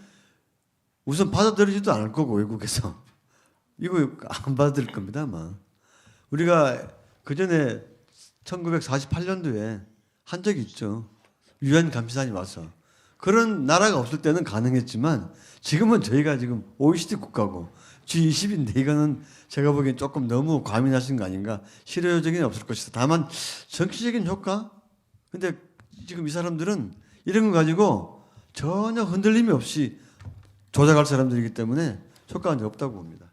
우선 받아들이지도 않을 거고 외국에서 이거 안 받아들일 겁니다 아마. 우리가 그 전에 1948년도에 한 적이 있죠. 유엔 감시단이 와서 그런 나라가 없을 때는 가능했지만 지금은 저희가 지금 OECD 국가고 G20인데 이거는 제가 보기엔 조금 너무 과민하신 거 아닌가. 실효적인 없을 것이다. 다만 정치적인 효과. 근데 지금 이 사람들은 이런 거 가지고 전혀 흔들림이 없이 조작할 사람들이기 때문에 효과가 없다고 봅니다.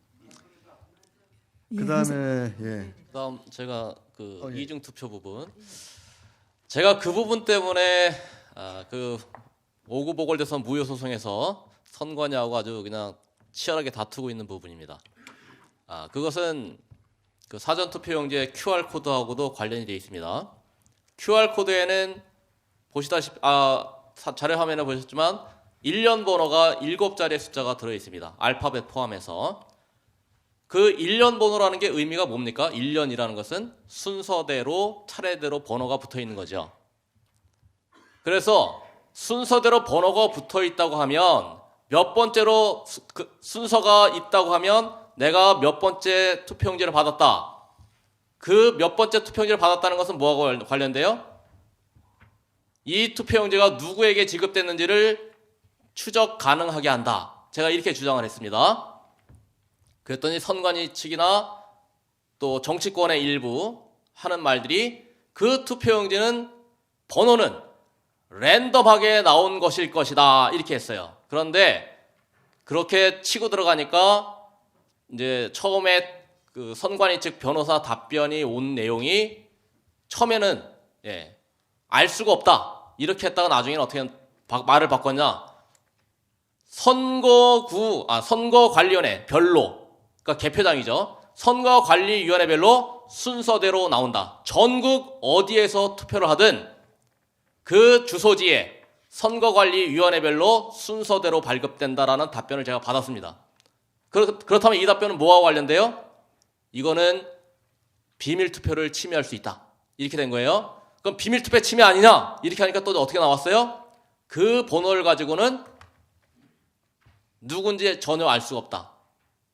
그다음에 예. 그다음 제가 그 예. 이중 투표 부분. 제가 그 부분 때문에 그 5구 보궐대선 무효 소송에서 선관위하고 아주 그냥 치열하게 다투고 있는 부분입니다. 그것은 그 사전 투표용지의 QR 코드하고도 관련이 되어 있습니다. QR 코드에는 보시다시피 자료 화면에 보셨지만 1년 번호가 7자리의 숫자가 들어 있습니다. 알파벳 포함해서. 그 1년 번호라는 게 의미가 뭡니까? 1년이라는 것은 순서대로 차례대로 번호가 붙어 있는 거죠. 그래서 순서대로 번호가 붙어 있다고 하면 몇 번째로 순서가 있다고 하면 내가 몇 번째 투표용지를 받았다. 그 몇 번째 투표용지를 받았다는 것은 뭐하고 관련돼요? 이 투표용지가 누구에게 지급됐는지를 추적 가능하게 한다. 제가 이렇게 주장을 했습니다. 그랬더니 선관위 측이나 또 정치권의 일부 하는 말들이 그 투표용지는 번호는 랜덤하게 나온 것일 것이다. 이렇게 했어요. 그런데 그렇게 치고 들어가니까 이제 처음에 그 선관위 측 변호사 답변이 온 내용이 처음에는 알 수가 없다. 이렇게 했다가 나중에는 어떻게 말을 바꿨냐. 선거관리위원회 별로. 그러니까 개표장이죠. 선거관리위원회별로 순서대로 나온다. 전국 어디에서 투표를 하든 그 주소지에 선거관리위원회별로 순서대로 발급된다라는 답변을 제가 받았습니다. 그렇다면 이 답변은 뭐와 관련돼요? 이거는 비밀투표를 침해할 수 있다. 이렇게 된 거예요. 그럼 비밀투표 침해 아니냐? 이렇게 하니까 또 어떻게 나왔어요? 그 번호를 가지고는 누군지 전혀 알 수가 없다.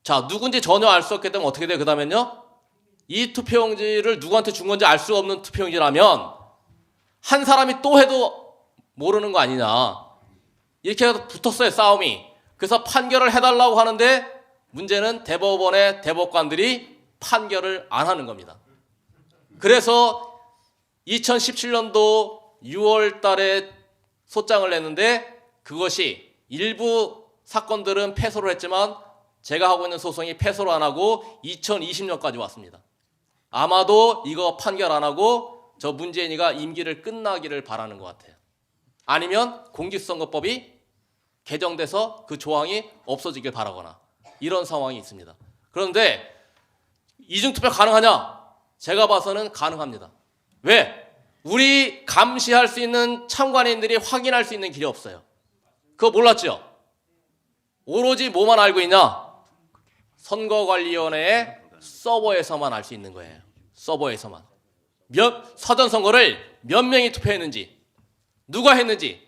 자, 누군지 전혀 알 수 없기 때문에 어떻게 돼요? 그 다음엔요? 이 투표용지를 누구한테 준 건지 알 수 없는 투표용지라면 한 사람이 또 해도 모르는 거 아니냐. 이렇게 해서 붙었어요, 싸움이. 그래서 판결을 해달라고 하는데 문제는 대법원의 대법관들이 판결을 안 하는 겁니다. 그래서 2017년도 6월 달에 소장을 냈는데 그것이 일부 사건들은 패소를 했지만 제가 하고 있는 소송이 패소를 안 하고 2020년까지 왔습니다. 아마도 이거 판결 안 하고 저 문재인이가 임기를 끝나기를 바라는 것 같아요. 아니면 공직선거법이 개정돼서 그 조항이 없어지길 바라거나 이런 상황이 있습니다. 그런데 이중투표 가능하냐? 제가 봐서는 가능합니다. 왜? 우리 감시할 수 있는 참관인들이 확인할 수 있는 길이 없어요. 그거 몰랐죠? 오로지 뭐만 알고 있냐? 선거관리위원회의 서버에서만 알 수 있는 거예요. 서버에서만. 사전선거를 몇 명이 투표했는지, 누가 했는지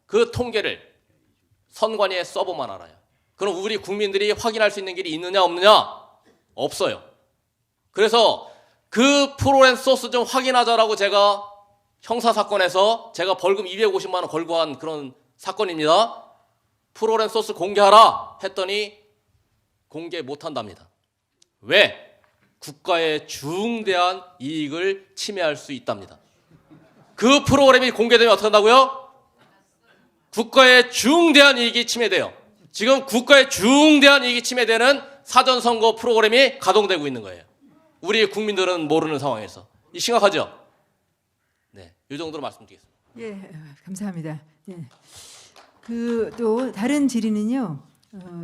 그 통계를 선관위의 서버만 알아요. 그럼 우리 국민들이 확인할 수 있는 길이 있느냐 없느냐? 없어요. 그래서 그 프로그램 소스 좀 확인하자라고 제가 형사사건에서 제가 벌금 250만 원 걸고 한 그런 사건입니다. 프로그램 소스 공개하라 했더니 공개 못한답니다. 왜? 국가의 중대한 이익을 침해할 수 있답니다. 그 프로그램이 공개되면 어떻게 한다고요? 국가의 중대한 이익이 침해돼요. 지금 국가의 중대한 이익이 침해되는 사전선거 프로그램이 가동되고 있는 거예요. 우리 국민들은 모르는 상황에서. 이 심각하죠? 네, 이 정도로 말씀드리겠습니다. 예, 감사합니다. 예. 그 또 다른 질의는요.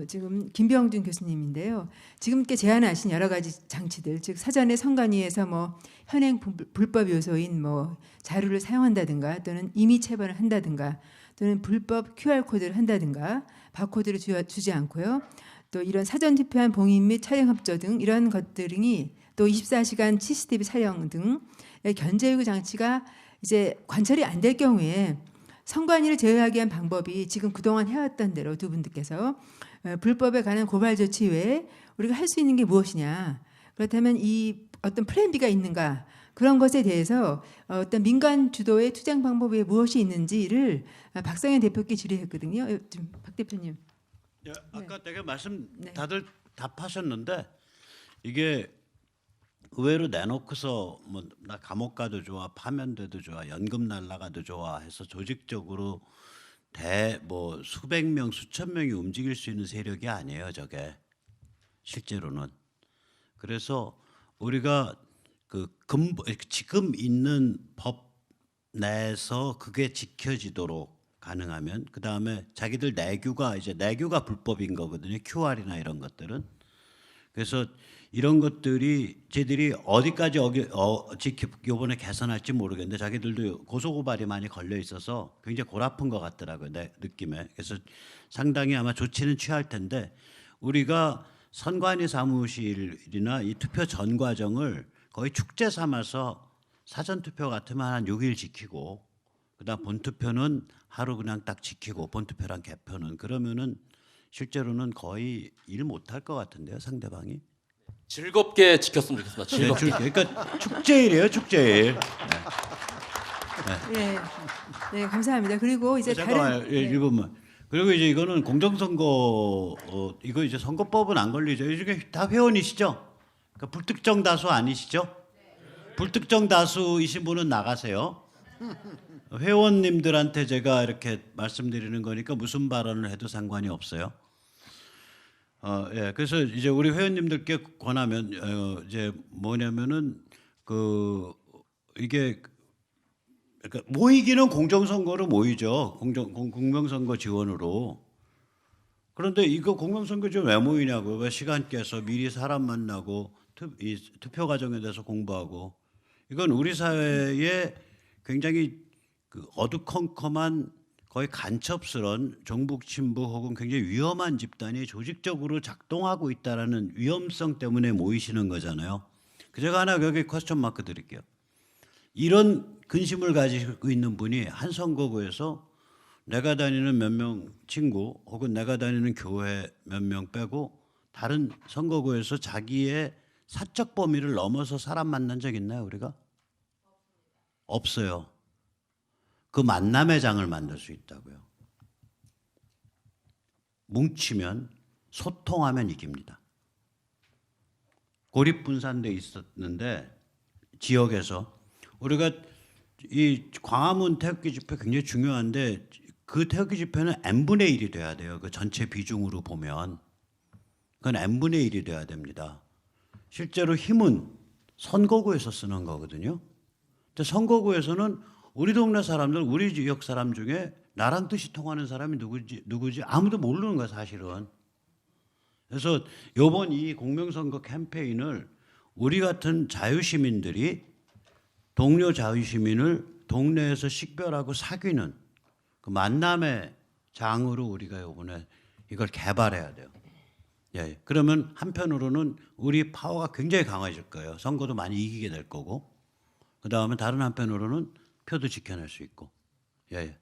지금 김병준 교수님인데요. 지금 께 제안하신 여러 가지 장치들, 즉 사전에 선관위에서 뭐 현행 불법 요소인 뭐 자료를 사용한다든가 또는 임의 체벌을 한다든가 또는 불법 QR 코드를 한다든가 바코드를 주지 않고요. 또 이런 사전 투표한 봉인 및 촬영 협조 등 이런 것들이 또 24시간 CCTV 촬영 등 견제 요구 장치가 이제 관철이 안 될 경우에 선관위를 제어하기 위한 방법이 지금 그동안 해왔던 대로 두 분들께서 불법에 관한 고발 조치 외에 우리가 할 수 있는 게 무엇이냐. 그렇다면 이 어떤 플랜 B가 있는가. 그런 것에 대해서 어떤 민간 주도의 투쟁 방법에 무엇이 있는지를 박성현 대표께 질의했거든요. 좀 박 대표님. 예, 아까 되게 말씀 네. 다들 답하셨는데 이게 의외로 내놓고서 뭐 나 감옥 가도 좋아, 파면돼도 좋아, 연금 날라가도 좋아 해서 조직적으로 뭐 수백 명, 수천 명이 움직일 수 있는 세력이 아니에요, 저게 실제로는. 그래서 우리가 그 지금 있는 법 내에서 그게 지켜지도록 가능하면 그 다음에 자기들 내규가 불법인 거거든요. QR이나 이런 것들은. 그래서 이런 것들이 쟤들이 어디까지 요번에 개선할지 모르겠는데 자기들도 고소고발이 많이 걸려 있어서 굉장히 골아픈 것 같더라고요. 내 느낌에. 그래서 상당히 아마 조치는 취할 텐데 우리가 선관위 사무실이나 이 투표 전 과정을 거의 축제 삼아서 사전투표 같으면 한 6일 지키고 그다음 본투표는 하루 그냥 딱 지키고 본투표랑 개표는 그러면은 실제로는 거의 일 못할 것 같은데요, 상대방이. 즐겁게 지켰으면 좋겠습니다. 즐겁게. 그러니까 축제일이에요, 축제일. 네, 네 감사합니다. 그리고 이제 잠깐만요. 다른 예, 일본만. 그리고 이제 이거는 공정선거 이거 이제 선거법은 안 걸리죠. 이게 다 회원이시죠? 그러니까 불특정 다수 아니시죠? 불특정 다수이신 분은 나가세요. 회원님들한테 제가 이렇게 말씀드리는 거니까 무슨 발언을 해도 상관이 없어요. 예, 그래서 이제 우리 회원님들께 권하면 이제 뭐냐면은 이게 그러니까 모이기는 공정선거로 모이죠. 공명선거 지원으로. 그런데 이거 공명선거 지원 왜 모이냐고. 왜 시간 깨서 미리 사람 만나고 투표 과정에 대해서 공부하고. 이건 우리 사회에 굉장히 어두컴컴한 거의 간첩스러운 종북 친부 혹은 굉장히 위험한 집단이 조직적으로 작동하고 있다라는 위험성 때문에 모이시는 거잖아요. 제가 하나 여기 퀘스천 마크 드릴게요. 이런 근심을 가지고 있는 분이 한 선거구에서 내가 다니는 몇 명 친구 혹은 내가 다니는 교회 몇 명 빼고 다른 선거구에서 자기의 사적 범위를 넘어서 사람 만난 적 있나요, 우리가? 없어요. 그 만남의 장을 만들 수 있다고요. 뭉치면, 소통하면 이깁니다. 고립분산돼 있었는데 지역에서 우리가 이 광화문 태극기 집회 굉장히 중요한데 그 태극기 집회는 n분의 1이 돼야 돼요. 그 전체 비중으로 보면 그건 n분의 1이 돼야 됩니다. 실제로 힘은 선거구에서 쓰는 거거든요. 근데 선거구에서는 우리 동네 사람들, 우리 지역 사람 중에 나랑 뜻이 통하는 사람이 누구지 아무도 모르는 거야 사실은. 그래서 이번 이 공명선거 캠페인을 우리 같은 자유시민들이 동료 자유시민을 동네에서 식별하고 사귀는 그 만남의 장으로 우리가 이번에 이걸 개발해야 돼요. 예. 그러면 한편으로는 우리 파워가 굉장히 강해질 거예요. 선거도 많이 이기게 될 거고. 그 다음에 다른 한편으로는 표도 지켜낼 수 있고. 예.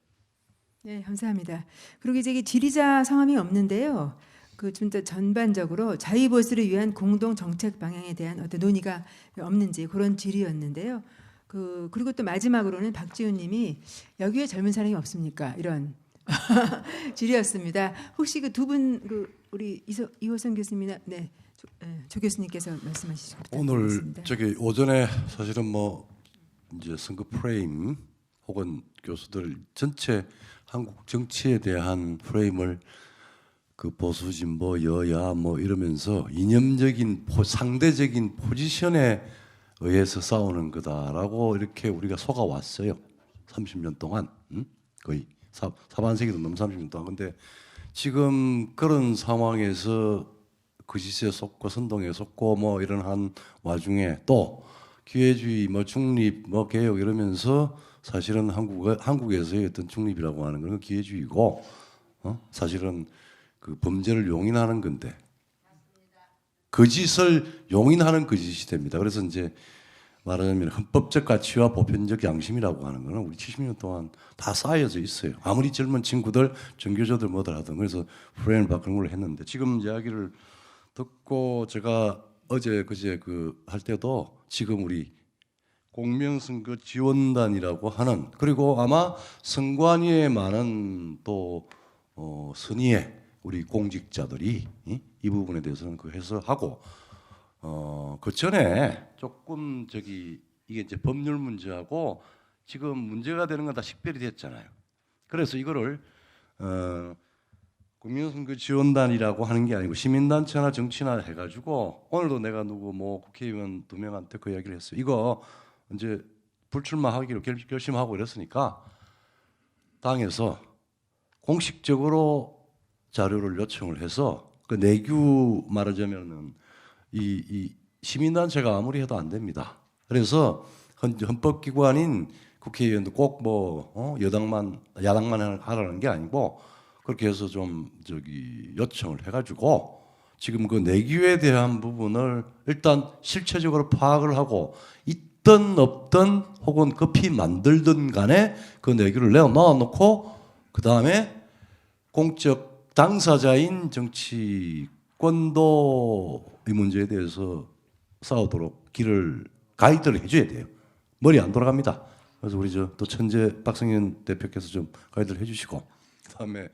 네, 감사합니다. 그리고 이제 지리자 성함이 없는데요. 그 좀 더 전반적으로 자유보수를 위한 공동 정책 방향에 대한 어떤 논의가 없는지 그런 질의였는데요. 그리고 또 마지막으로는 박지훈님이 여기에 젊은 사람이 없습니까? 이런 질의였습니다. 혹시 그 두 분 우리 이호선 교수님이나 조 교수님께서 말씀하시죠. 오늘 저기 오전에 사실은 뭐 이제 선거 프레임 혹은 교수들 전체 한국 정치에 대한 프레임을 그 보수 진보 여야 뭐 이러면서 이념적인 상대적인 포지션에 의해서 싸우는 거다라고 이렇게 우리가 속아왔어요. 30년 동안 거의 사반세기도 넘는 30년 동안. 근데 지금 그런 상황에서 거짓에 속고 선동에 속고 뭐 이런 한 와중에 또 기회주의 뭐 중립 뭐 개혁 이러면서 사실은 한국에서의 어떤 중립이라고 하는 건 기회주의고 사실은 그 범죄를 용인하는 건데 거짓을 용인하는 거짓이 됩니다. 그래서 이제 말하자면 헌법적 가치와 보편적 양심이라고 하는 거는 우리 70년 동안 다 쌓여져 있어요. 아무리 젊은 친구들, 전교조들 뭐들 하든 그래서 프레임을 바꾸는 걸 했는데 지금 이야기를 듣고 제가 어제 그제 할 때도 지금 우리 공명선거 지원단이라고 하는 그리고 아마 선관위에 많은 또 선의의 우리 공직자들이 이 부분에 대해서는 그 해석하고 그 전에 조금 이게 이제 법률 문제하고 지금 문제가 되는 건 다 식별이 됐잖아요. 그래서 이거를 국민선거 지원단이라고 하는 게 아니고 시민단체나 정치나 해가지고 오늘도 내가 누구 뭐 국회의원 2명한테 그 이야기를 했어요. 이거 이제 불출마하기로 결심하고 이랬으니까 당에서 공식적으로 자료를 요청을 해서 그 내규 말하자면은 이 시민단체가 아무리 해도 안 됩니다. 그래서 헌법기관인 국회의원도 꼭 뭐 야당만 하라는 게 아니고 그렇게 해서 좀 요청을 해가지고 지금 그 내규에 대한 부분을 일단 실체적으로 파악을 하고 있든 없든 혹은 급히 만들든 간에 그 내규를 넣어놓고 그 다음에 공적 당사자인 정치권도 이 문제에 대해서 싸우도록 가이드를 해줘야 돼요. 머리 안 돌아갑니다. 그래서 우리 또 천재 박성현 대표께서 좀 가이드를 해주시고 그다음에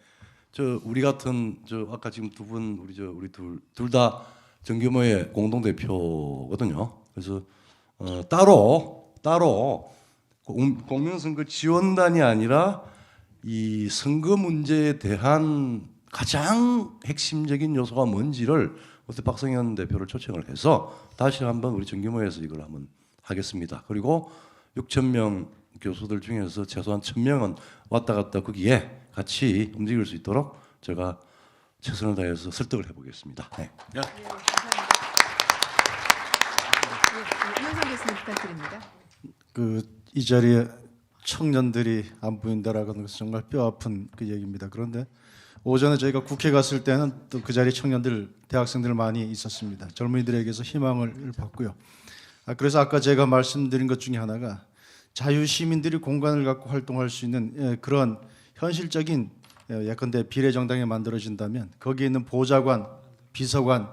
우리 같은 아까 지금 두 분 우리 둘 다 정규모의 공동 대표거든요. 그래서 따로 공명선거 지원단이 아니라 이 선거 문제에 대한 가장 핵심적인 요소가 뭔지를 어때 박성현 대표를 초청을 해서 다시 한번 우리 정규모에서 이걸 한번 하겠습니다. 그리고 6,000명 교수들 중에서 최소한 1,000명은 왔다 갔다 거기에 같이 움직일 수 있도록 제가 최선을 다해서 설득을 해보겠습니다. 네. 이현상 교수님 부탁드립니다. 이 자리에 청년들이 안 보인다라고 하는 것은 정말 뼈아픈 그 얘기입니다. 그런데 오전에 저희가 국회 갔을 때는 또 그 자리에 청년들, 대학생들 많이 있었습니다. 젊은이들에게서 희망을 받고요. 그래서 아까 제가 말씀드린 것 중에 하나가 자유시민들이 공간을 갖고 활동할 수 있는 그런 현실적인 예컨대 비례정당이 만들어진다면 거기에 있는 보좌관, 비서관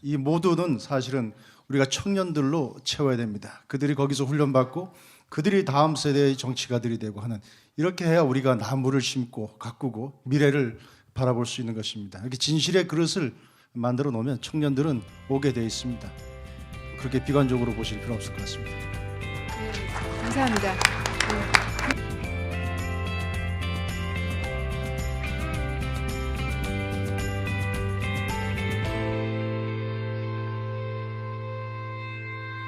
이 모두는 사실은 우리가 청년들로 채워야 됩니다. 그들이 거기서 훈련받고 그들이 다음 세대의 정치가들이 되고 하는 이렇게 해야 우리가 나무를 심고 가꾸고 미래를 바라볼 수 있는 것입니다. 이렇게 진실의 그릇을 만들어 놓으면 청년들은 오게 돼 있습니다. 그렇게 비관적으로 보실 필요 없을 것 같습니다. 감사합니다.